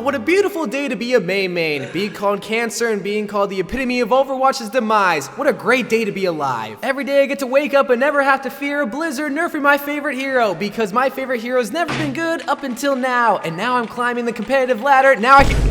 What a beautiful day to be a main. Being called cancer and being called the epitome of Overwatch's demise. What a great day to be alive. Every day I get to wake up and never have to fear a Blizzard nerfing my favorite hero, because my favorite hero's never been good up until now. And now I'm climbing the competitive ladder. Now I can...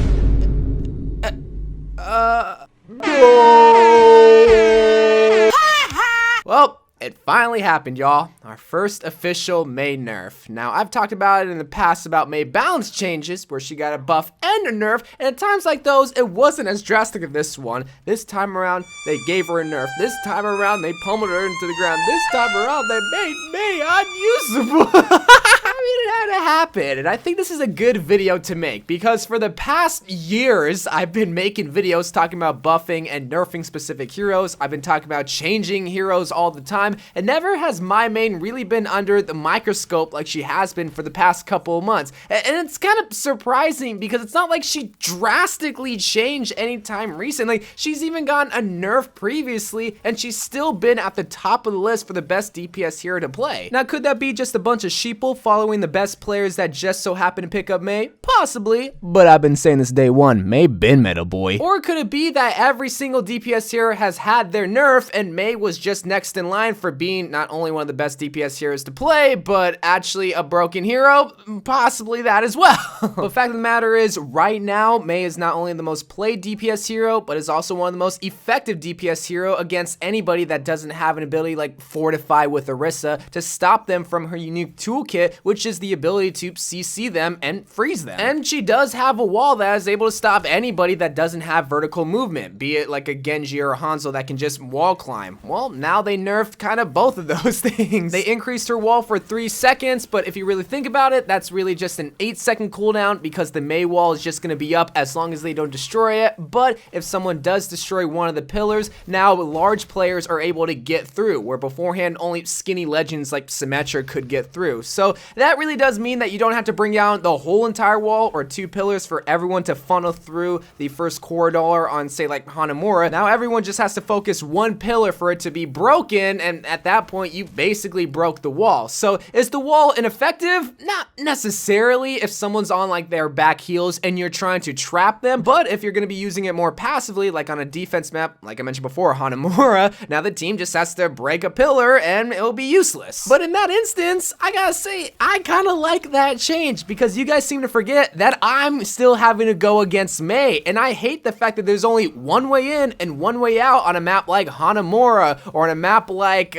Well, it finally happened, y'all. Our first official Mei nerf. Now, I've talked about it in the past about Mei balance changes, where she got a buff and a nerf, and at times like those, it wasn't as drastic as this one. This time around, they gave her a nerf. This time around, they pummeled her into the ground. This time around, they made Mei unusable. I mean, it had to happen, and I think this is a good video to make, because for the past years, I've been making videos talking about buffing and nerfing specific heroes. I've been talking about changing heroes all the time, and never has my main really been under the microscope like she has been for the past couple of months. And it's kind of surprising, because it's not like she drastically changed anytime recently. She's even gotten a nerf previously, and she's still been at the top of the list for the best DPS hero to play. Now, could that be just a bunch of sheeple following the best players that just so happen to pick up Mei? Possibly, but I've been saying this day one, Mei been meta, boy. Or could it be that every single DPS hero has had their nerf, and Mei was just next in line for being not only one of the best DPS heroes to play, but actually a broken hero? Possibly that as well. The fact of the matter is, right now, Mei is not only the most played DPS hero, but is also one of the most effective DPS hero against anybody that doesn't have an ability like Fortify with Orisa to stop them from her unique toolkit, which is the ability to CC them and freeze them. And she does have a wall that is able to stop anybody that doesn't have vertical movement, be it like a Genji or a Hanzo that can just wall climb. Well, now they nerfed kind of both of those things. They increased her wall for 3 seconds, but if you really think about it, that's really just an 8-second cooldown, because the Mei wall is just going to be up as long as they don't destroy it. But if someone does destroy one of the pillars, now large players are able to get through, where beforehand only skinny legends like Symmetra could get through. So that really does mean that you don't have to bring down the whole entire wall or 2 pillars for everyone to funnel through the first corridor on, say, like Hanamura. Now everyone just has to focus 1 pillar for it to be broken, and at that point you basically broke the wall. So is the wall ineffective? Not necessarily if someone's on like their back heels and you're trying to trap them, but if you're going to be using it more passively, like on a defense map, like I mentioned before, Hanamura, now the team just has to break a pillar and it'll be useless. But in that instance, I gotta say, I kind of like that change, because you guys seem to forget that I'm still having to go against Mei, and I hate the fact that there's only one way in and one way out on a map like Hanamura, or on a map like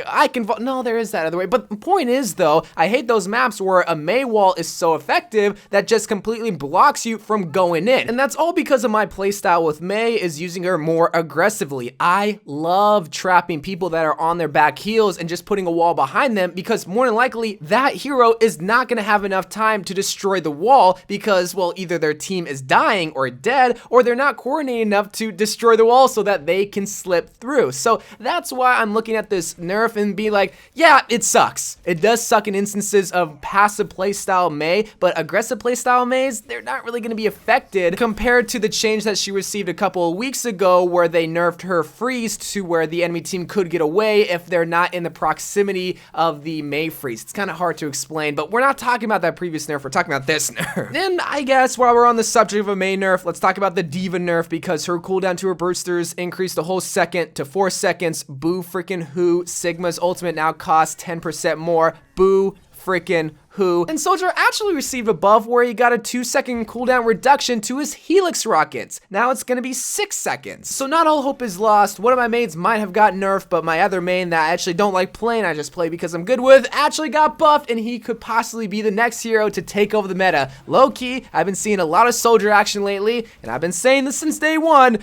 no, there is that other way. But the point is, though, I hate those maps where a Mei wall is so effective that just completely blocks you from going in. And that's all because of my playstyle with Mei is using her more aggressively. I love trapping people that are on their back heels and just putting a wall behind them, because more than likely that hero is not going to have enough time to destroy the wall, because, well, either their team is dying or dead, or they're not coordinated enough to destroy the wall so that they can slip through. So that's why I'm looking at this nerf and be like, yeah, it sucks. It does suck in instances of passive playstyle Mei, but aggressive playstyle Meis, they're not really going to be affected compared to the change that she received a couple of weeks ago, where they nerfed her freeze to where the enemy team could get away if they're not in the proximity of the Mei freeze. It's kind of hard to explain, but we're not talking about that previous nerf, we're talking about this nerf. And I guess while we're on the subject of a Mei nerf, let's talk about the Diva nerf, because her cooldown to her boosters increased a whole second to 4 seconds. Boo freaking who. Sigma's ultimate now costs 10% more. Boo freaking who. And Soldier actually received a buff where he got a 2-second cooldown reduction to his Helix rockets. Now it's gonna be 6 seconds. So not all hope is lost. One of my mains might have got nerfed, but my other main that I actually don't like playing, I just play because I'm good with, actually got buffed, and he could possibly be the next hero to take over the meta. Low-key, I've been seeing a lot of Soldier action lately, and I've been saying this since day one.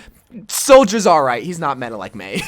Soldier's alright, he's not meta like Mei.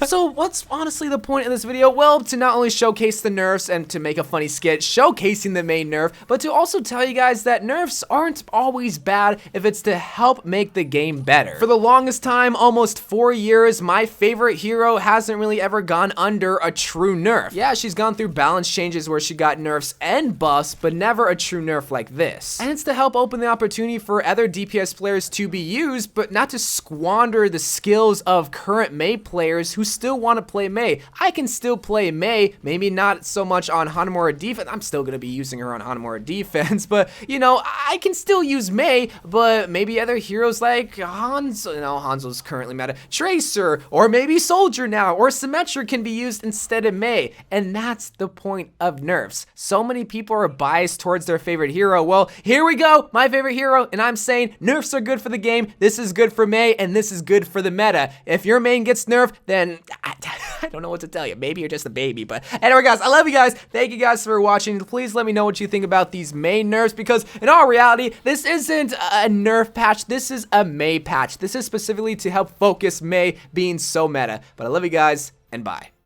So what's honestly the point of this video? Well, to not only showcase the nerfs and to make a funny skit showcasing the main nerf, but to also tell you guys that nerfs aren't always bad if it's to help make the game better. For the longest time, almost 4 years, my favorite hero hasn't really ever gone under a true nerf. Yeah, she's gone through balance changes where she got nerfs and buffs, but never a true nerf like this. And it's to help open the opportunity for other DPS players to be used, but not to squander squander the skills of current Mei players who still want to play Mei. I can still play Mei, maybe not so much on Hanamura defense. I'm still going to be using her on Hanamura defense, but, you know, I can still use Mei, but maybe other heroes like Hanzo, you know, Hanzo's currently meta, Tracer, or maybe Soldier now, or Symmetra can be used instead of Mei, and that's the point of nerfs. So many people are biased towards their favorite hero. Well, here we go, my favorite hero, and I'm saying nerfs are good for the game, this is good for Mei, and this is good for the meta. If your main gets nerfed, then I don't know what to tell you. Maybe you're just a baby, but anyway, guys, I love you guys. Thank you guys for watching. Please let me know what you think about these Mei nerfs, because in all reality, this isn't a nerf patch. This is a Mei patch. This is specifically to help focus Mei being so meta. But I love you guys, and bye.